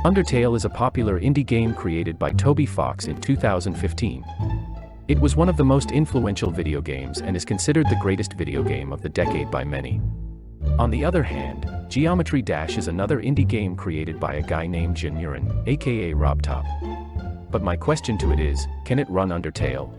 Undertale is a popular indie game created by Toby Fox in 2015. It was one of the most influential video games and is considered the greatest video game of the decade by many. On the other hand, Geometry Dash is another indie game created by a guy named Jin Murin, aka RobTop. But my question to it is, can it run Undertale?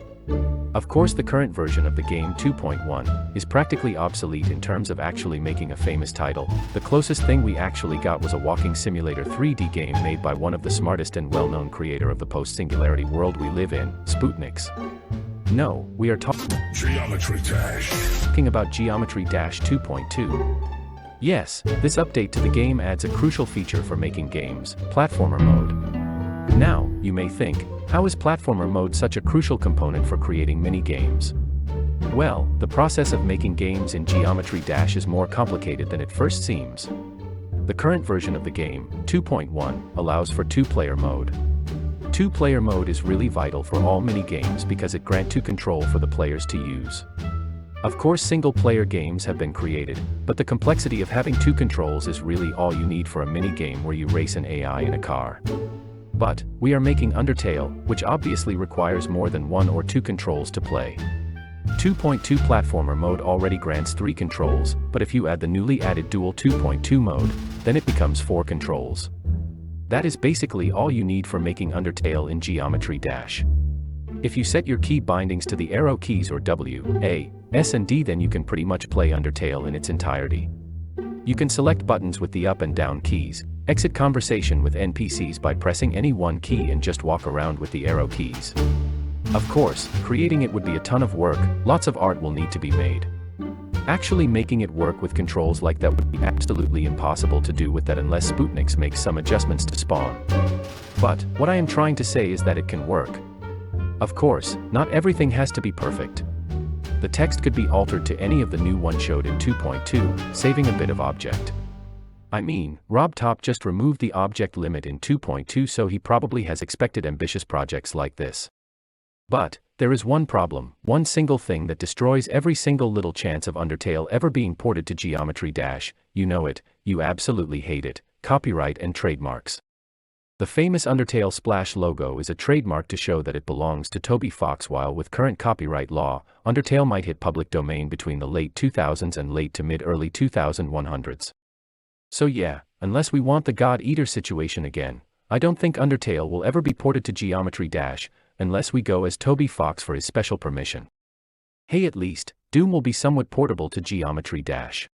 Of course, the current version of the game 2.1 is practically obsolete in terms of actually making a famous title. The closest thing we actually got was a walking simulator 3D game made by one of the smartest and well-known creator of the post-singularity world we live in, Sputniks. No, we are talking about Geometry Dash 2.2. Yes, this update to the game adds a crucial feature for making games, platformer mode. Now, you may think, how is platformer mode such a crucial component for creating mini-games? Well, the process of making games in Geometry Dash is more complicated than it first seems. The current version of the game, 2.1, allows for two-player mode. Two-player mode is really vital for all mini-games because it grants two control for the players to use. Of course, single-player games have been created, but the complexity of having two controls is really all you need for a mini-game where you race an AI in a car. But, we are making Undertale, which obviously requires more than one or two controls to play. 2.2 platformer mode already grants 3 controls, but if you add the newly added dual 2.2 mode, then it becomes 4 controls. That is basically all you need for making Undertale in Geometry Dash. If you set your key bindings to the arrow keys or W, A, S and D, then you can pretty much play Undertale in its entirety. You can select buttons with the up and down keys, exit conversation with NPCs by pressing any one key and just walk around with the arrow keys. Of course, creating it would be a ton of work, lots of art will need to be made. Actually making it work with controls like that would be absolutely impossible to do with that unless Sputniks makes some adjustments to Spawn. But, what I am trying to say is that it can work. Of course, not everything has to be perfect. The text could be altered to any of the new one showed in 2.2, saving a bit of object. I mean, RobTop just removed the object limit in 2.2, so he probably has expected ambitious projects like this. But, there is one problem, one single thing that destroys every single little chance of Undertale ever being ported to Geometry Dash. You know it, you absolutely hate it: copyright and trademarks. The famous Undertale splash logo is a trademark to show that it belongs to Toby Fox, while with current copyright law, Undertale might hit public domain between the late 2000s and late to mid-early 2100s. So yeah, unless we want the God Eater situation again, I don't think Undertale will ever be ported to Geometry Dash, unless we go as Toby Fox for his special permission. Hey, at least, Doom will be somewhat portable to Geometry Dash.